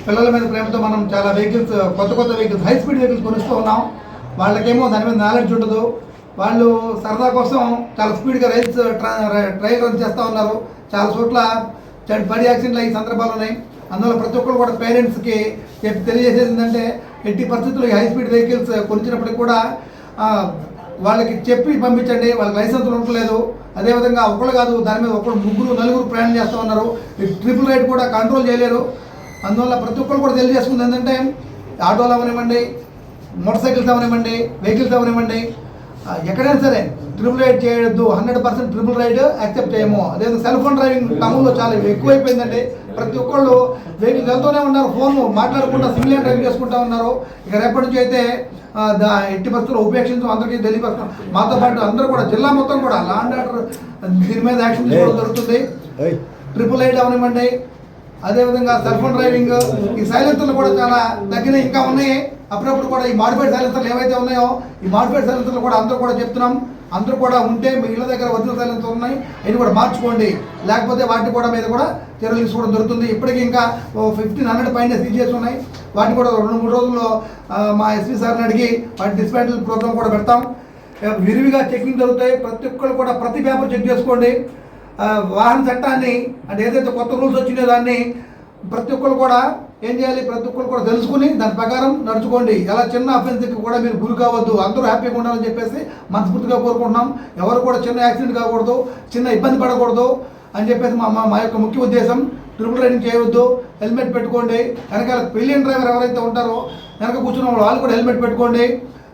పిల్లల మీద ప్రేమతో మనం చాలా వెహికల్స్ కొత్త వెహికల్స్ హై స్పీడ్ వెహికల్స్ కొనిస్తూ ఉన్నాం. వాళ్ళకేమో దాని మీద నాలెడ్జ్ ఉండదు. వాళ్ళు సరదా కోసం చాలా స్పీడ్గా ట్రయల్ రన్ చేస్తూ ఉన్నారు. చాలా చోట్ల బడి యాక్సిడెంట్లు అయ్యే సందర్భాలు ఉన్నాయి. అందువల్ల ప్రతి ఒక్కరు కూడా పేరెంట్స్కి తెలియజేసేది ఏంటంటే ఎట్టి పరిస్థితుల్లో హై స్పీడ్ వెహికల్స్ కొనిచ్చినప్పటికి కూడా వాళ్ళకి చెప్పి పంపించండి. వాళ్ళకి లైసెన్స్ ఉండట్లేదు. అదేవిధంగా ఒకళ్ళు కాదు, దాని మీద ఒకళ్ళు ముగ్గురు నలుగురు ప్రయాణం చేస్తూ ఉన్నారు. ట్రిపుల్ రైడ్ కూడా కంట్రోల్ చేయలేరు. అందువల్ల ప్రతి ఒక్కరు కూడా తెలియజేసుకుంది ఏంటంటే ఆటోలు అవనివ్వండి, మోటార్ సైకిల్స్ అవనివ్వండి, వెహికల్స్ అవనివ్వండి, ఎక్కడైనా సరే ట్రిపుల్ రైడ్ చేయొద్దు. 100% ట్రిపుల్ రైడ్ యాక్సెప్ట్ చేయము. అదేవిధంగా సెల్ ఫోన్ డ్రైవింగ్ టౌన్లో చాలా ఎక్కువైపోయిందండి. ప్రతి ఒక్కళ్ళు వెహికల్స్ వెళ్తూనే ఉన్నారు, ఫోన్ మాట్లాడకుండా సింగిల్ డ్రైవింగ్ చేసుకుంటూ ఉన్నారు. ఇక రేపటి నుంచి అయితే ఎట్టి పరిస్థితుల్లో ఉపేక్షించడం అందరికీ తెలియపరుస్తున్నాం. మాతో పాటు అందరూ కూడా జిల్లా మొత్తం కూడా లా అండ్ ఆర్డర్ దీని మీద యాక్షన్ తీసుకోవడం జరుగుతుంది. ట్రిపుల్ రైడ్ అవనివ్వండి, అదేవిధంగా సెల్ ఫోన్ డ్రైవింగ్, ఈ సైలెన్సర్లు కూడా చాలా తగ్గినాయి, ఇంకా ఉన్నాయి. అప్పుడప్పుడు కూడా ఈ మాడిఫైడ్ సైలెన్సర్లు ఏవైతే ఉన్నాయో ఈ మాడిఫైడ్ సైలెన్సర్లు కూడా అందరూ కూడా చెప్తున్నాం. అందరూ కూడా ఉంటే మీ ఇళ్ళ దగ్గర ఒరిజినల్ సైలెన్సర్ ఉన్నాయి, అవి కూడా మార్చుకోండి. లేకపోతే వాటి కూడా మీద కూడా చర్యలు తీసుకోవడం జరుగుతుంది. ఇప్పటికీ ఇంకా 1500 పైన సీజీఎస్ ఉన్నాయి. వాటిని కూడా 2-3 రోజుల్లో మా ఎస్పీ సార్ని అడిగి వాటి డిస్మాంటిల్ ప్రోగ్రామ్ కూడా పెడతాం. విరివిగా చెకింగ్ జరుగుతాయి. ప్రతి ఒక్కరు కూడా ప్రతి పేపర్ చెక్ చేసుకోండి. వాహన చట్టాన్ని అంటే ఏదైతే కొత్త రూల్స్ వచ్చినాయో దాన్ని ప్రతి ఒక్కరు కూడా ఏం చేయాలి, ప్రతి ఒక్కరు కూడా తెలుసుకుని దాని ప్రకారం నడుచుకోండి. ఎలా చిన్న అఫెన్స్కి కూడా మీరు గురి కావద్దు, అందరూ హ్యాపీగా ఉండాలని చెప్పేసి మనస్ఫూర్తిగా కోరుకుంటున్నాం. ఎవరు కూడా చిన్న యాక్సిడెంట్ కాకూడదు, చిన్న ఇబ్బంది పడకూడదు అని చెప్పేసి మా యొక్క ముఖ్య ఉద్దేశం. ట్రిపుల్ రైడింగ్ చేయవద్దు, హెల్మెట్ పెట్టుకోండి. వెనకాల పిలియన్ డ్రైవర్ ఎవరైతే ఉంటారో వెనక కూర్చున్న వాళ్ళు కూడా హెల్మెట్ పెట్టుకోండి.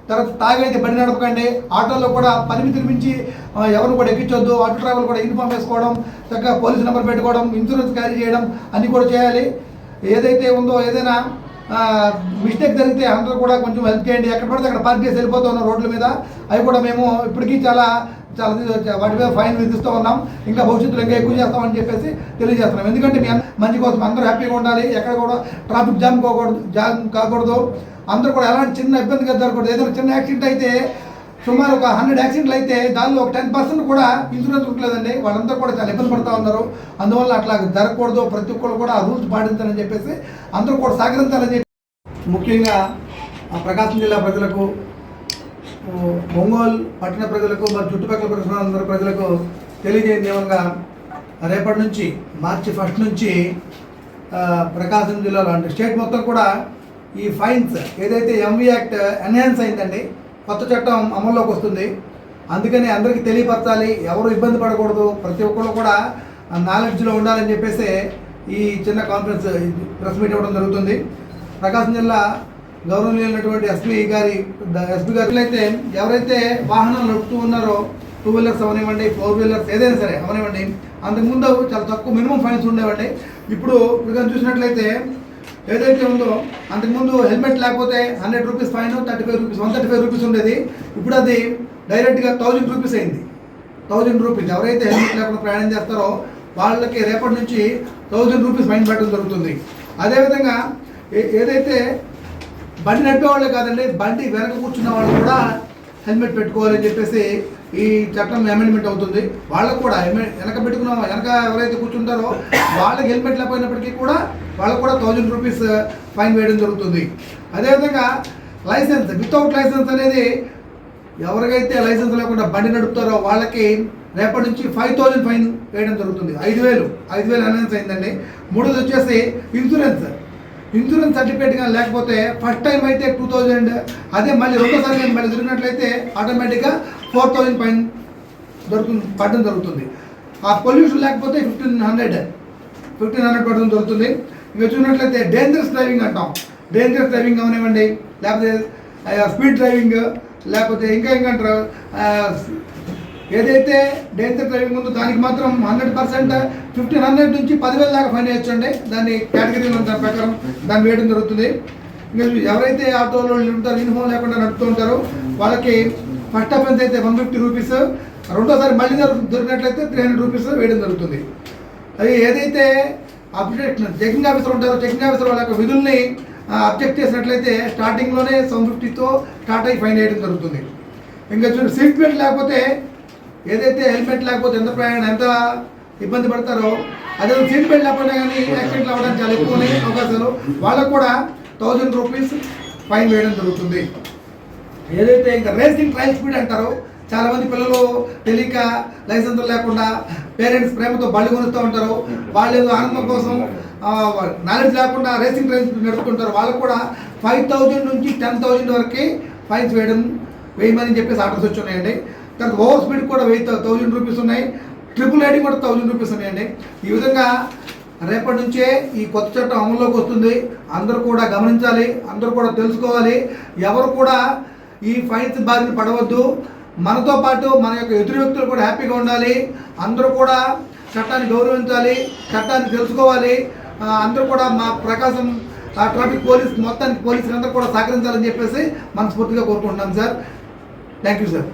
తర్వాత తాగైతే బండి నడపకండి. ఆటోలో కూడా పరిమితిని మించి ఎవరిని కూడా ఎక్కించొద్దు. ఆటో డ్రైవర్ కూడా యూనిఫామ్ వేసుకోవడం, చక్కగా పోలీస్ నెంబర్ పెట్టుకోవడం, ఇన్సూరెన్స్ క్యారీ చేయడం అన్నీ కూడా చేయాలి. ఏదైతే ఉందో ఏదైనా మిస్టేక్ జరిగితే అందరూ కూడా కొంచెం హెల్ప్ చేయండి. ఎక్కడ పడితే అక్కడ పార్క్ చేసి వెళ్ళిపోతూ ఉన్నాం రోడ్ల మీద. అవి కూడా మేము ఇప్పటికీ చాలా వాటి మీద ఫైన్ విధిస్తూ ఉన్నాం. ఇంకా భవిష్యత్తులో ఇంకా ఎక్కువ చేస్తామని చెప్పేసి తెలియజేస్తున్నాం. ఎందుకంటే మీ మంచి కోసం అందరూ హ్యాపీగా ఉండాలి. ఎక్కడ కూడా ట్రాఫిక్ జామ్ కాకూడదు. అందరూ కూడా ఎలాంటి చిన్న ఇబ్బంది జరగకూడదు. ఏదైనా చిన్న యాక్సిడెంట్ అయితే సుమారు ఒక 100 యాక్సిడెంట్లు అయితే దానిలో ఒక 10% కూడా ఇన్సూరెన్స్ ఉండలేదండి. వాళ్ళందరూ కూడా చాలా ఇబ్బంది పడుతూ ఉన్నారు. అందువల్ల అట్లా జరగకూడదు. ప్రతి ఒక్కరు కూడా ఆ రూల్స్ పాటించాలని చెప్పేసి అందరూ కూడా సహకరించాలని చెప్పి ముఖ్యంగా ప్రకాశం జిల్లా ప్రజలకు, ఒంగోలు పట్టణ ప్రజలకు, మరి చుట్టుపక్కల పరిసరాల ప్రజలకు తెలియజేయండి ఏమనగా రేపటి నుంచి మార్చి 1 నుంచి ప్రకాశం జిల్లాలో అంటే స్టేట్ మొత్తం కూడా ఈ ఫైన్స్ ఏదైతే ఎంవి యాక్ట్ ఎన్హాన్స్ అయిందండి, కొత్త చట్టం అమల్లోకి వస్తుంది. అందుకని అందరికీ తెలియపరచాలి, ఎవరు ఇబ్బంది పడకూడదు, ప్రతి ఒక్కరు కూడా నాలెడ్జ్లో ఉండాలని చెప్పేసి ఈ చిన్న కాన్ఫరెన్స్ ప్రెస్ మీట్ ఇవ్వడం జరుగుతుంది. ప్రకాశం జిల్లా గౌరవనీయులైనటువంటి ఎస్పీ గారు అయితే ఎవరైతే వాహనాలు నడుపుతూ ఉన్నారో 2 వీలర్స్ అవనివ్వండి, 4 వీలర్స్ ఏదైనా సరే అవనివ్వండి, అంతకుముందు చాలా తక్కువ మినిమం ఫైన్స్ ఉండేవండి. ఇప్పుడు చూసినట్లయితే ఏదైతే ఉందో అంతకుముందు హెల్మెట్ లేకపోతే 100 రూపీస్ ఫైన్, 35 రూపీస్ 135 రూపీస్ ఉండేది. ఇప్పుడు అది డైరెక్ట్గా 1000 రూపీస్ అయింది. 1000 రూపీస్ ఎవరైతే హెల్మెట్ లేకుండా ప్రయాణం చేస్తారో వాళ్ళకి రేపటి నుంచి 1000 రూపీస్ ఫైన్ పెట్టడం జరుగుతుంది. అదేవిధంగా ఏదైతే బండి నడిపే వాళ్ళే కాదండి, బండి వెనక కూర్చున్న వాళ్ళు కూడా హెల్మెట్ పెట్టుకోవాలని చెప్పేసి ఈ చట్టం అమెండ్మెంట్ అవుతుంది. వాళ్ళకు కూడా వెనక ఎవరైతే కూర్చుంటారో వాళ్ళకి హెల్మెట్ లేకపోయినప్పటికీ కూడా వాళ్ళకు కూడా 1000 రూపీస్ ఫైన్ వేయడం జరుగుతుంది. అదేవిధంగా లైసెన్స్ వితౌట్ లైసెన్స్ అనేది ఎవరికైతే లైసెన్స్ లేకుండా బండి నడుపుతారో వాళ్ళకి రేపటి నుంచి 5000 ఫైన్ వేయడం జరుగుతుంది. 5000 అనౌన్స్ అయిందండి. మూడోది వచ్చేసి ఇన్సూరెన్స్ సర్టిఫికేట్ కానీ లేకపోతే ఫస్ట్ టైం అయితే 2000, అదే మళ్ళీ రెండోసారి కానీ మళ్ళీ జరిగినట్లయితే ఆటోమేటిక్గా 4000 ఫైన్ పడడం జరుగుతుంది. ఆ పొల్యూషన్ లేకపోతే 1500 పడడం జరుగుతుంది. ఇంకా చూసినట్లయితే డేంజరస్ డ్రైవింగ్ అంటాం. డేంజరస్ డ్రైవింగ్ అవనివ్వండి, లేకపోతే స్పీడ్ డ్రైవింగ్, లేకపోతే ఇంకా అంటారు ఏదైతే డేంజర్ డ్రైవింగ్ ఉందో దానికి మాత్రం 100% 1500 నుంచి 10,000 దాకా ఫైన్ వేయచ్చండి. దాన్ని కేటగిరీలో దాని ప్రకారం దాన్ని వేయడం జరుగుతుంది. ఇంకా ఎవరైతే ఆటోలో ఉంటారో యూనిఫామ్ లేకుండా నడుపుతూ ఉంటారో వాళ్ళకి ఫస్ట్ అఫెన్స్ అయితే 150 రూపీస్, రెండోసారి మళ్ళీ దొరికినట్లయితే 300 రూపీస్ వేయడం జరుగుతుంది. అది ఏదైతే చెకింగ్ ఆఫీసర్ ఉంటారో చెకింగ్ ఆఫీసర్ వాళ్ళ యొక్క విధుల్ని అబ్జెక్ట్ చేసినట్లయితే స్టార్టింగ్లోనే 750తో స్టార్ట్ అయ్యి ఫైన్ వేయడం జరుగుతుంది. ఇంకా సీట్ బెల్ట్ లేకపోతే ఏదైతే హెల్మెట్ లేకపోతే ఎంత ఇబ్బంది పడతారో, అదే సీట్ బెల్ట్ లేకపోయినా కానీ యాక్సిడెంట్లు అవ్వడానికి చాలా ఎక్కువ ఉన్నాయి అవకాశాలు. వాళ్ళకు కూడా 1000 రూపీస్ ఫైన్ వేయడం జరుగుతుంది. ఏదైతే ఇంకా రేసింగ్ ట్రయల్ స్పీడ్ అంటారో, చాలామంది పిల్లలు తెలియక లైసెన్స్ లేకుండా పేరెంట్స్ ప్రేమతో బళ్ళు కొనుస్తూ ఉంటారు. వాళ్ళు ఆనందం కోసం నాలెడ్జ్ లేకుండా రేసింగ్ ట్రయల్ స్పీడ్ నడుపుతుంటారు. వాళ్ళకు కూడా 5000 నుంచి 10,000 వరకు ఫైన్స్ వేయమని చెప్పేసి ఆర్డర్స్ వచ్చి ఉన్నాయండి. తర్వాత ఓవర్ స్పీడ్ కూడా 1000 రూపీస్ ఉన్నాయి. ట్రిపుల్ ఐడి కూడా 1000 రూపీస్ ఉన్నాయండి. ఈ విధంగా రేపటి నుంచే ఈ కొత్త చట్టం అమల్లోకి వస్తుంది. అందరూ కూడా గమనించాలి, అందరూ కూడా తెలుసుకోవాలి. ఎవరు కూడా ఈ ఫైన్స్ బారిన పడవద్దు. మనతో పాటు మన యొక్క ఎదురు వ్యక్తులు కూడా హ్యాపీగా ఉండాలి. అందరూ కూడా చట్టాన్ని గౌరవించాలి, చట్టాన్ని తెలుసుకోవాలి. అందరూ కూడా మా ప్రకాశం ట్రాఫిక్ పోలీస్ మొత్తానికి పోలీసులు అందరూ కూడా సహకరించాలని చెప్పేసి మనస్ఫూర్తిగా కోరుకుంటున్నాం సార్. Thank you sir.